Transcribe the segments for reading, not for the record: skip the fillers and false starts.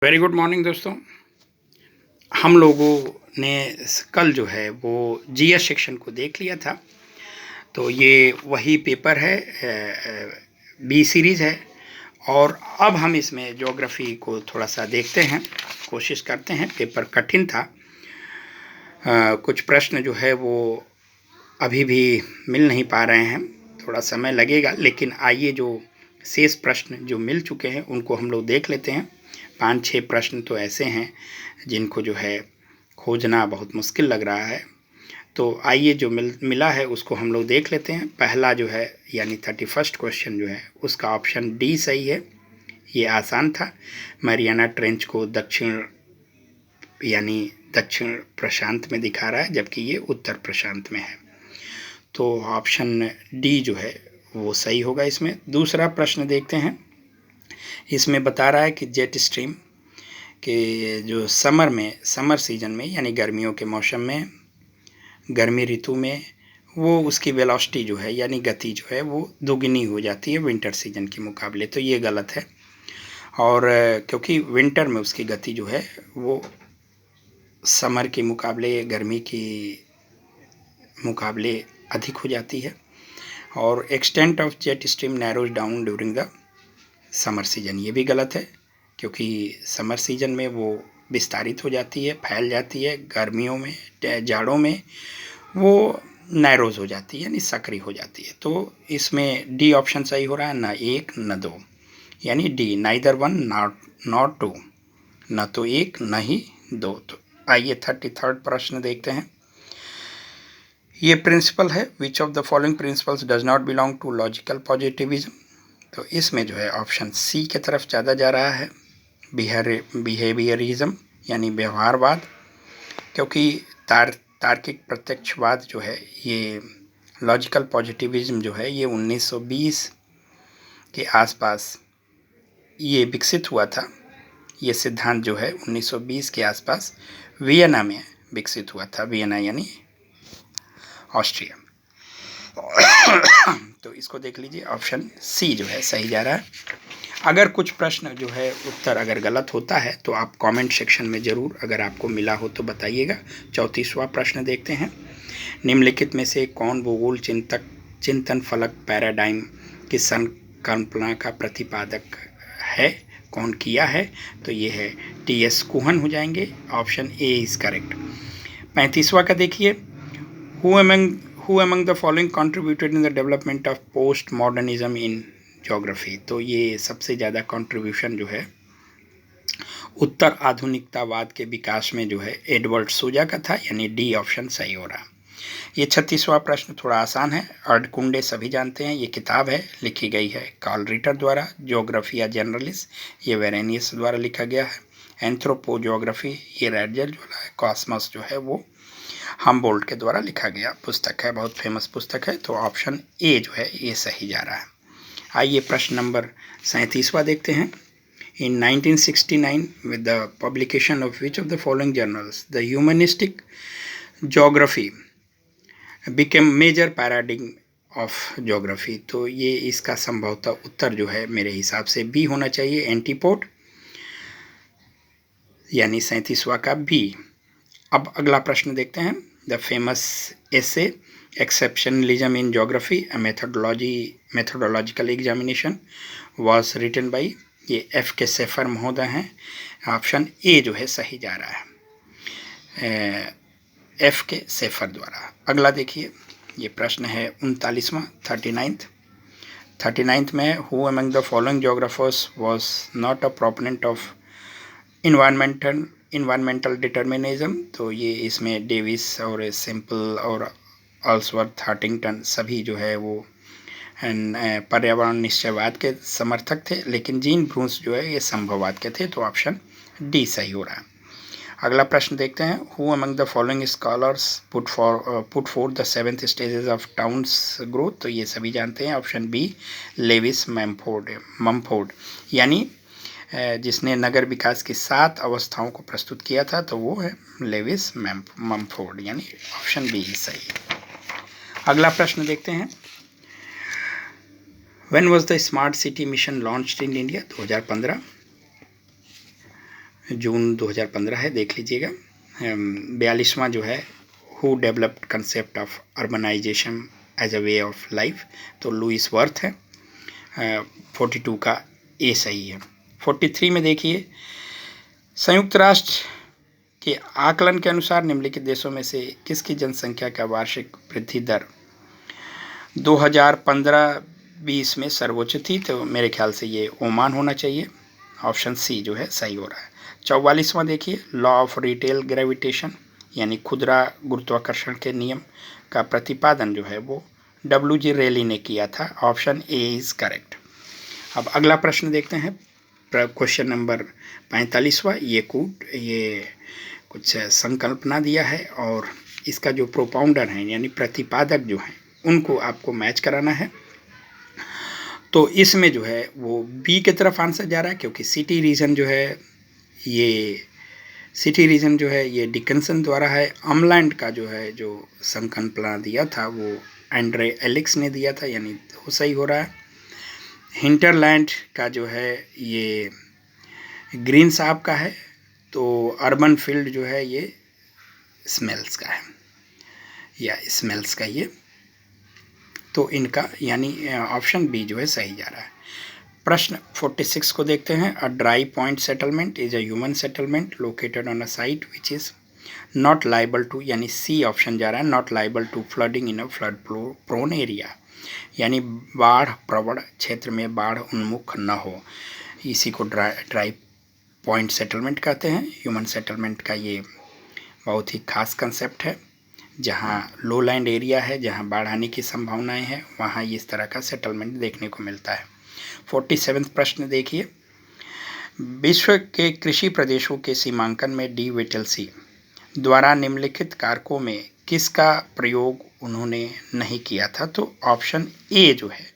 Very good morning दोस्तों। हम लोगों ने कल जो है वो जीएस सेक्शन को देख लिया था। तो ये वही पेपर है, बी सीरीज़ है। और अब हम इसमें ज्योग्राफी को थोड़ा सा देखते हैं, कोशिश करते हैं। पेपर कठिन था, कुछ प्रश्न जो है वो अभी भी मिल नहीं पा रहे हैं, थोड़ा समय लगेगा। लेकिन आइए जो शेष प्रश्न जो मिल चुके हैं उनको हम लोग देख लेते हैं। 5-6 प्रश्न तो ऐसे हैं जिनको जो है खोजना बहुत मुश्किल लग रहा है। तो आइए जो मिला है उसको हम लोग देख लेते हैं। पहला जो है यानी 31st क्वेश्चन जो है उसका ऑप्शन डी सही है। ये आसान था। मैरियाना ट्रेंच को दक्षिण प्रशांत में दिखा रहा है, जबकि ये उत्तर प्रशांत में है। तो ऑप्शन डी जो है वो सही होगा इसमें। दूसरा प्रश्न देखते हैं। इसमें बता रहा है कि जेट स्ट्रीम के जो समर सीजन में यानी गर्मियों के मौसम में, गर्मी ऋतु में, वो उसकी वेलोसिटी जो है यानी गति जो है वो दोगुनी हो जाती है विंटर सीजन के मुकाबले। तो ये गलत है। और क्योंकि विंटर में उसकी गति जो है वो समर के मुकाबले, गर्मी के मुकाबले अधिक हो जाती है। और extent of jet stream narrows down during the summer season, ये भी गलत है, क्योंकि समर सीजन में वो विस्तारित हो जाती है, फैल जाती है। गर्मियों में, जाड़ों में वो नैरोज हो जाती है यानी सक्रिय हो जाती है। तो इसमें डी ऑप्शन सही हो रहा है, ना एक न दो, यानी D, neither one not two, न तो एक न ही दो। तो आइए 33rd प्रश्न देखते हैं। ये प्रिंसिपल है, which of the following principles does not belong to logical positivism. तो इसमें जो है ऑप्शन सी की तरफ ज़्यादा जा रहा है, बिहेवियरिज्म यानी व्यवहारवाद। क्योंकि तार्किक प्रत्यक्षवाद जो है, ये लॉजिकल पॉजिटिविज्म जो है, ये 1920 के आसपास ये विकसित हुआ था। ये सिद्धांत जो है 1920 के आसपास वियना में विकसित हुआ था। वियना यानी ऑस्ट्रिया। तो इसको देख लीजिए, ऑप्शन सी जो है सही जा रहा है। अगर कुछ प्रश्न जो है उत्तर अगर गलत होता है तो आप कमेंट सेक्शन में ज़रूर, अगर आपको मिला हो तो बताइएगा। 34वां प्रश्न देखते हैं। निम्नलिखित में से कौन भूगोल चिंतन फलक पैराडाइम की संकल्पना का प्रतिपादक है, कौन किया है? तो ये है टी.एस. कुहन हो जाएंगे। Option A is correct. 35वां का देखिए, who among the following contributed in the development of post modernism in geography। तो ये सबसे ज़्यादा कंट्रीब्यूशन जो है उत्तर आधुनिकतावाद के विकास में जो है एडवर्ड सूजा का था, यानी डी ऑप्शन सही हो रहा। ये 36वां प्रश्न थोड़ा आसान है। अर्धकुंडे सभी जानते हैं, ये किताब है, लिखी गई है कार्ल रिटर द्वारा। ज्योग्राफिया जनरलिस, ये वेरेनियस द्वारा लिखा गया है। एंथ्रोपोजियोग्राफी, ये रैडजल जो है। कॉस्मस जो है वो हमबोल्ट के द्वारा लिखा गया पुस्तक है, बहुत फेमस पुस्तक है। तो ऑप्शन ए जो है ये सही जा रहा है। आइए प्रश्न नंबर 37वां देखते हैं। In 1969, with the publication of which of the following journals the humanistic geography became major paradigm of geography। तो ये इसका संभवतः उत्तर जो है मेरे हिसाब से बी होना चाहिए, एंटीपोड, यानी 37वां का बी। अब अगला प्रश्न देखते हैं। The famous essay exceptionalism in geography a methodological examination was written by, ये एफ के सेफर महोदय हैं। ऑप्शन ए जो है सही जा रहा है, एफ के सेफर द्वारा। अगला देखिए, ये प्रश्न है 39वां, 39th में who among the following geographers was not a proponent of environmental determinism. तो ये इसमें डेविस और सिंपल और ऑल्सवर्थ हंटिंगटन सभी जो है वो पर्यावरण निश्चयवाद के समर्थक थे, लेकिन जीन ब्रूस जो है ये संभववाद के थे। तो ऑप्शन डी सही हो रहा है। अगला प्रश्न देखते हैं। Who among the following scholars put for the 7th stages of towns growth. तो ये सभी जानते हैं, ऑप्शन बी लेविस मम्फोर्ड, यानी जिसने नगर विकास की 7 अवस्थाओं को प्रस्तुत किया था, तो वो है लेविस मम्फोर्ड, यानी ऑप्शन बी सही। अगला प्रश्न देखते हैं। When was the Smart City Mission launched in India? 2015। जून 2015 है, देख लीजिएगा। 42वां जो है who developed concept of urbanization as a way of life, तो लुइस वर्थ है। 42 का ए सही है। 43 में देखिए, संयुक्त राष्ट्र के आकलन के अनुसार निम्नलिखित देशों में से किसकी जनसंख्या का वार्षिक वृद्धि दर 2015-20 में सर्वोच्च थी? तो मेरे ख्याल से ये ओमान होना चाहिए। ऑप्शन सी जो है सही हो रहा है। 44वां देखिए, लॉ ऑफ रिटेल ग्रेविटेशन यानी खुदरा गुरुत्वाकर्षण के नियम का प्रतिपादन जो है वो WG रेली ने किया था। Option A is correct. अब अगला प्रश्न देखते हैं, क्वेश्चन नंबर 45वां। ये कुछ संकल्पना दिया है और इसका जो प्रोपाउंडर हैं यानी प्रतिपादक जो हैं उनको आपको मैच कराना है। तो इसमें जो है वो बी की तरफ आंसर जा रहा है, क्योंकि सिटी रीजन जो है ये डिकन्सन द्वारा है। अमलैंड का जो है जो संकल्पना दिया था वो एंड्रे एलिक्स ने दिया था, यानी वो सही हो रहा है। हिंटरलैंड का जो है ये ग्रीन साहब का है। तो अर्बन फील्ड जो है ये स्मेल्स का है, या स्मेल्स का ये, तो इनका यानी ऑप्शन बी जो है सही जा रहा है। प्रश्न 46 को देखते हैं। A dry point settlement is a human settlement located on a site which is not liable to, यानी सी ऑप्शन जा रहा है, not liable to flooding in a flood prone area, यानी बाढ़ प्रवण क्षेत्र में बाढ़ उन्मुख न हो, इसी को ड्राई पॉइंट सेटलमेंट कहते हैं। ह्यूमन सेटलमेंट का ये बहुत ही खास कंसेप्ट है। जहाँ लो लैंड एरिया है, जहाँ बाढ़ आने की संभावनाएं हैं, वहाँ इस तरह का सेटलमेंट देखने को मिलता है। 47वां प्रश्न देखिए, विश्व के कृषि प्रदेशों के सीमांकन में डी विटलसी द्वारा निम्नलिखित कारकों में किसका प्रयोग उन्होंने नहीं किया था? तो ऑप्शन ए जो है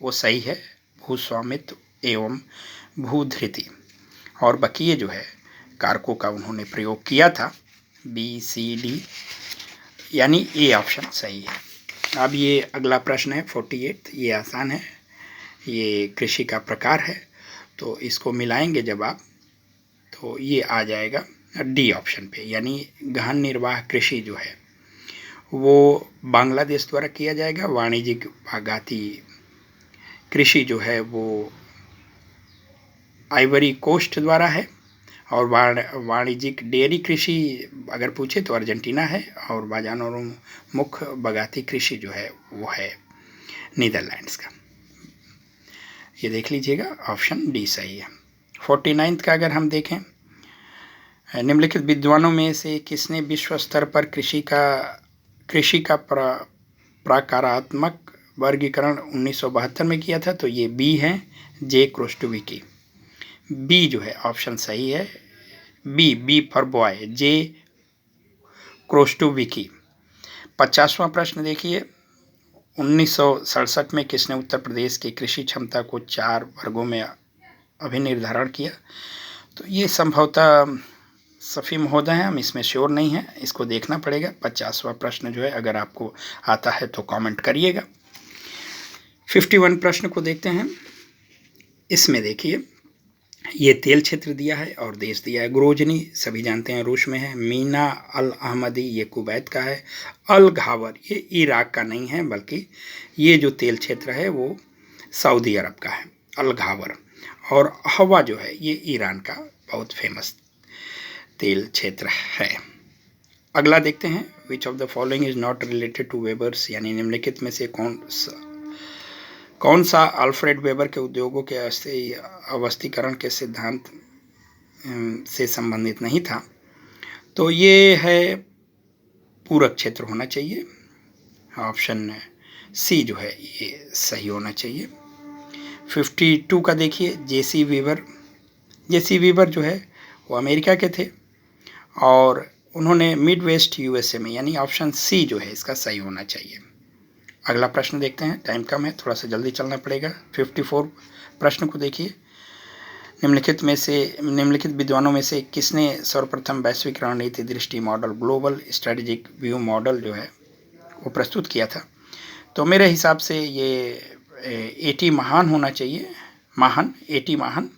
वो सही है, भूस्वामित्व एवं भूधृति, और बकिए जो है कारकों का उन्होंने प्रयोग किया था, बी सी डी, यानी ए ऑप्शन सही है। अब ये अगला प्रश्न है 48, ये आसान है, ये कृषि का प्रकार है, तो इसको मिलाएंगे जब आप तो ये आ जाएगा डी ऑप्शन पे, यानी गहन निर्वाह कृषि जो है वो बांग्लादेश द्वारा किया जाएगा। वाणिज्यिक बागाती कृषि जो है वो आइवरी कोस्ट द्वारा है, और वाणिज्यिक डेयरी कृषि अगर पूछे तो अर्जेंटीना है, और बाजारोन्मुख बागाती कृषि जो है वो है नीदरलैंड्स का। ये देख लीजिएगा, ऑप्शन डी सही है। 49 का अगर हम देखें, निम्नलिखित विद्वानों में से किसने विश्व स्तर पर कृषि का प्रकारात्मक वर्गीकरण 1972 में किया था? तो ये बी है, जे क्रोस्टोविकी। बी जो है ऑप्शन सही है, बी फॉर बॉय, जे क्रोस्टोविकी। 50वां प्रश्न देखिए, 1967 में किसने उत्तर प्रदेश की कृषि क्षमता को 4 वर्गों में अभिनिर्धारण किया? तो ये संभवतः सफ़ी महोदय हैं, हम इसमें श्योर नहीं हैं, इसको देखना पड़ेगा। 50वां प्रश्न जो है अगर आपको आता है तो कमेंट करिएगा। 51 प्रश्न को देखते हैं। इसमें देखिए, ये तेल क्षेत्र दिया है और देश दिया है। ग्रोजनी सभी जानते हैं रूस में है। मीना अल अहमदी ये कुवैत का है। अल घावर ये इराक का नहीं है, बल्कि ये जो तेल क्षेत्र है वो सऊदी अरब का है, अल घावर। और हवा जो है ये ईरान का बहुत फेमस तेल क्षेत्र है। अगला देखते हैं, which of the following is not related to Weber's, यानी निम्नलिखित में से कौन सा अल्फ्रेड वेबर के उद्योगों के अवस्थीकरण के सिद्धांत से संबंधित नहीं था? तो ये है पूरक क्षेत्र होना चाहिए, ऑप्शन सी जो है ये सही होना चाहिए। 52 का देखिए, जेसी वीवर जो है वो अमेरिका के थे और उन्होंने मिड वेस्ट यूएसए में, यानी ऑप्शन सी जो है इसका सही होना चाहिए। अगला प्रश्न देखते हैं, टाइम कम है, थोड़ा सा जल्दी चलना पड़ेगा। 54 प्रश्न को देखिए, निम्नलिखित विद्वानों में से किसने सर्वप्रथम वैश्विक रणनीति दृष्टि model, global strategic view model जो है वो प्रस्तुत किया था? तो मेरे हिसाब से ये एटी महान होना चाहिए, एटी महान,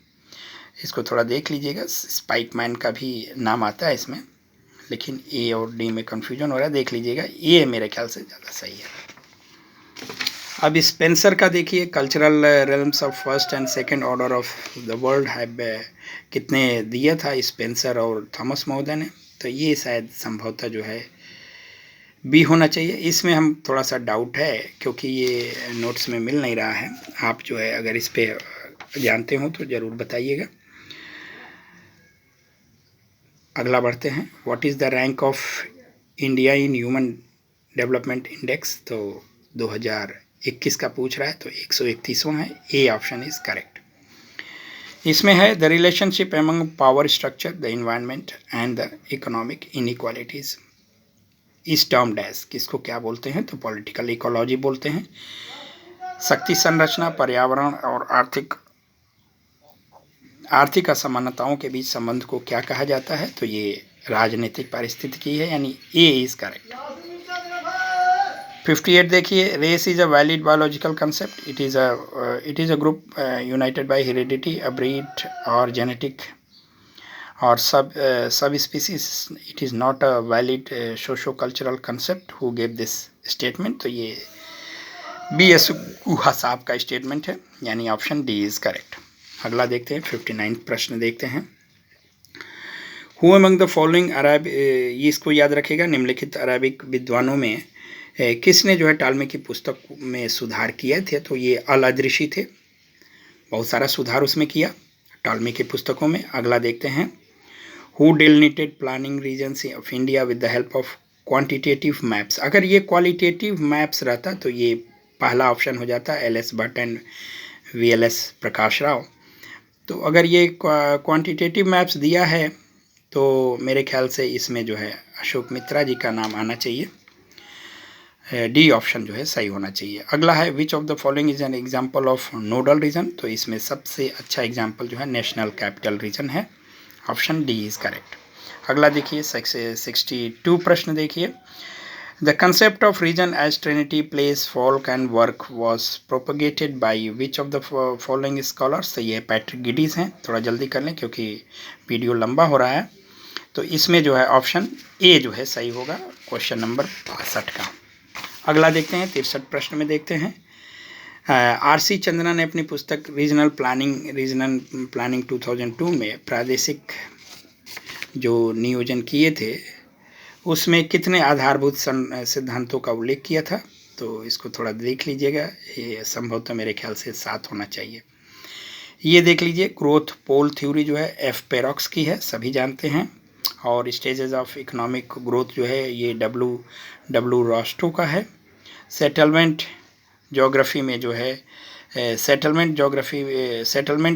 इसको थोड़ा देख लीजिएगा, स्पाइकमैन का भी नाम आता है इसमें, लेकिन ए और डी में कन्फ्यूजन हो रहा है, देख लीजिएगा। ए मेरे ख्याल से ज़्यादा सही है। अब स्पेंसर का देखिए, cultural realms of first and second order of the world have कितने दिया था स्पेंसर और थॉमस महोदय ने, तो ये शायद संभवतः जो है बी होना चाहिए। इसमें हम थोड़ा सा डाउट है क्योंकि ये नोट्स में मिल नहीं रहा है। आप जो है अगर इस पे जानते हो तो ज़रूर बताइएगा। अगला बढ़ते हैं। What is the rank of India in human development index, तो 2021 का पूछ रहा है, तो 131वां है। A option is correct. इसमें है the relationship among power structure, the environment and the economic inequalities इस टर्म डैश, किसको क्या बोलते हैं, तो पॉलिटिकल इकोलॉजी बोलते हैं। शक्ति संरचना, पर्यावरण और आर्थिक असमानताओं के बीच संबंध को क्या कहा जाता है, तो ये राजनीतिक पारिस्थितिकी है, यानी ए इज करेक्ट। 58 देखिए, race is a valid biological concept, it is a group united by heredity, a breed और जेनेटिक और subspecies, it is not a valid socio cultural concept, who gave this statement, तो ये B.S. गुहा साहब का statement है, यानी option D is correct. अगला देखते हैं, 59 प्रश्न देखते हैं। हु अमंग द फॉलोइंग अरब, ये इसको याद रखेगा, निम्नलिखित अरबिक विद्वानों में किसने जो है टालमे की पुस्तक में सुधार किए थे, तो ये अल अदृशी थे, बहुत सारा सुधार उसमें किया टालमे की पुस्तकों में। अगला देखते हैं, who delineated planning regions of India with the help of quantitative maps, अगर ये क्वालिटेटिव मैप्स रहता तो ये पहला ऑप्शन हो जाता, LS Bhatt and VLS Prakash Rao. तो अगर ये क्वांटिटेटिव मैप्स दिया है तो मेरे ख्याल से इसमें जो है अशोक मित्रा जी का नाम आना चाहिए, डी ऑप्शन जो है सही होना चाहिए। अगला है, which of the following is an example of nodal region, तो इसमें सबसे अच्छा एग्जाम्पल जो है नेशनल कैपिटल रीजन है, ऑप्शन डी इज करेक्ट। अगला देखिए, 62 प्रश्न देखिए, the concept of region as trinity place folk and work was propagated by which of the following scholars, तो ये पैट्रिक गिडीज हैं, थोड़ा जल्दी कर लें क्योंकि वीडियो लंबा हो रहा है। तो इसमें जो है ऑप्शन ए जो है सही होगा, क्वेश्चन नंबर 62 का। अगला देखते हैं, 63 प्रश्न में देखते हैं, R.C. चंद्रा ने अपनी पुस्तक रीजनल प्लानिंग 2002 में प्रादेशिक जो नियोजन किए थे उसमें कितने आधारभूत सिद्धांतों का उल्लेख किया था, तो इसको थोड़ा देख लीजिएगा, ये संभवतः मेरे ख्याल से 7 होना चाहिए। ये देख लीजिए, ग्रोथ पोल थ्योरी जो है F. पेरॉक्स की है, सभी जानते हैं, और स्टेजेस ऑफ इकोनॉमिक ग्रोथ जो है ये W. रॉस्टो का है। सेटलमेंट ज्योग्राफी में जो है सेटलमेंट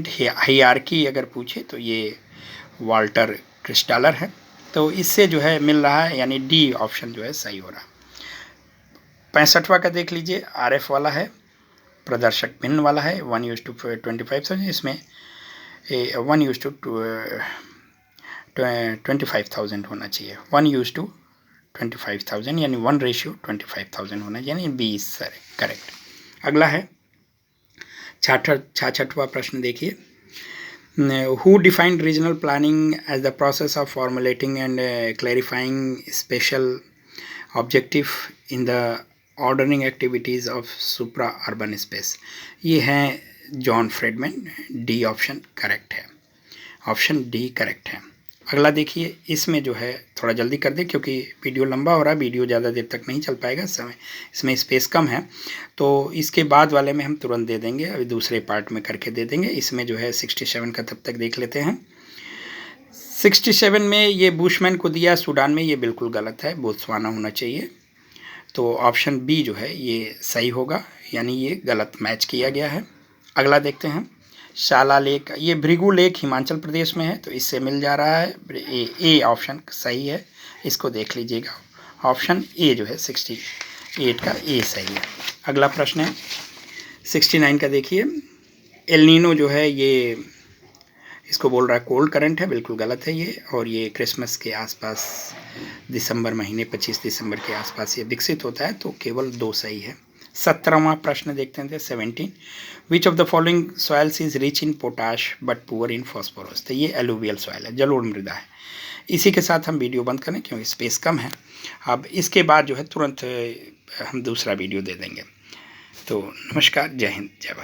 हायरार्की अगर पूछे तो ये वाल्टर क्रिस्टालर है, तो इससे जो है मिल रहा है, यानी डी ऑप्शन जो है सही हो रहा। 65वां का देख लीजिए, RF वाला है, प्रदर्शक भिन्न वाला है, 1:25,000, इसमें 1:25,000 होना चाहिए, 1:25,000 यानी 1:25,000 होना, यानी बी इज करेक्ट। अगला है 66वां प्रश्न देखिए, who defined regional planning as the process of formulating and clarifying special objective in the ordering activities of supra urban space, ये हैं John Friedmann, D option correct है, ऑप्शन डी करेक्ट है। अगला देखिए, इसमें जो है थोड़ा जल्दी कर दें क्योंकि वीडियो लंबा हो रहा है, वीडियो ज़्यादा देर तक नहीं चल पाएगा, समय इसमें स्पेस कम है, तो इसके बाद वाले में हम तुरंत दे देंगे, अभी दूसरे पार्ट में करके दे देंगे। इसमें जो है 67 का तब तक देख लेते हैं। 67 में ये बुशमैन को दिया सूडान में, ये बिल्कुल गलत है, बोत्सवाना होना चाहिए, तो ऑप्शन बी जो है ये सही होगा, यानी ये गलत मैच किया गया है। अगला देखते हैं, शाला लेक, ये भृगु लेक हिमाचल प्रदेश में है, तो इससे मिल जा रहा है, ए ऑप्शन सही है, इसको देख लीजिएगा, ऑप्शन ए जो है 68 का ए सही है। अगला प्रश्न है 69 का देखिए, एल नीनो जो है ये इसको बोल रहा है कोल्ड करंट है, बिल्कुल गलत है ये, और ये क्रिसमस के आसपास दिसंबर महीने 25 दिसंबर के आसपास ये विकसित होता है, तो केवल 2 सही है, 17वां प्रश्न देखते हैं 17, विच of the following soils is rich in potash but poor in phosphorus. तो ये एलुवियल सॉइल है, जलोढ़ मृदा है। इसी के साथ हम वीडियो बंद करें क्योंकि स्पेस कम है। अब इसके बाद जो है तुरंत हम दूसरा वीडियो दे देंगे। तो नमस्कार, जय हिंद, जय भारत।